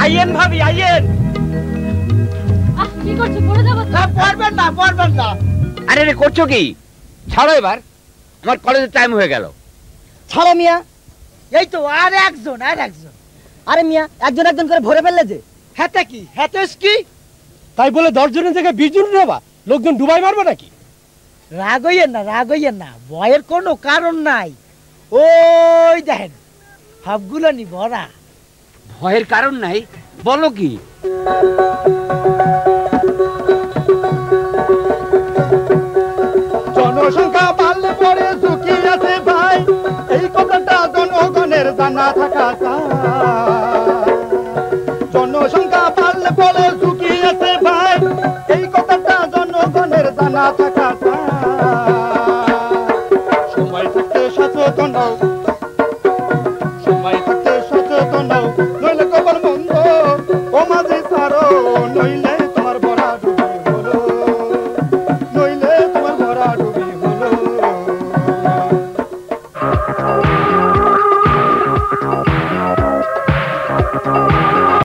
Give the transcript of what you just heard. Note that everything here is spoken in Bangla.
আইয়েন ভাবি আইয়েন। কি করছো? পড়ে যাবো। না পড়বেন না পড়বেন না। আরে রে করছো কি? ছাড়ো এবার, আমার কলেজের টাইম হয়ে গেল। ছাড়ো মিয়া। এই তো আর একজন আর একজন। আরে মিয়া একজন একজন করে ভরে ফেললে যে। হেতে কি হেতেস কি? তাই বলে 10 জনের জায়গায় 20 জন নেবা? লোকজন ডুবাই মারবে নাকি? রাগ হইয়েন না, ভয়ের কোনো কারণ নাই। ওই দেখেন সবগুলো নি ভরা। ভয়ের কারণ নাই? বলো কি? জনসংখ্যা বাড়লে পরে ঝুঁকি আছে ভাই, এই কথাটা জনগণের জানা থাকা চাই। জনসংখ্যা বাড়লে পরে ঝুঁকি আছে ভাই, এই কথাটা জনগণের জানা থাকা চাই। সময় থাকতে সচেতন হও।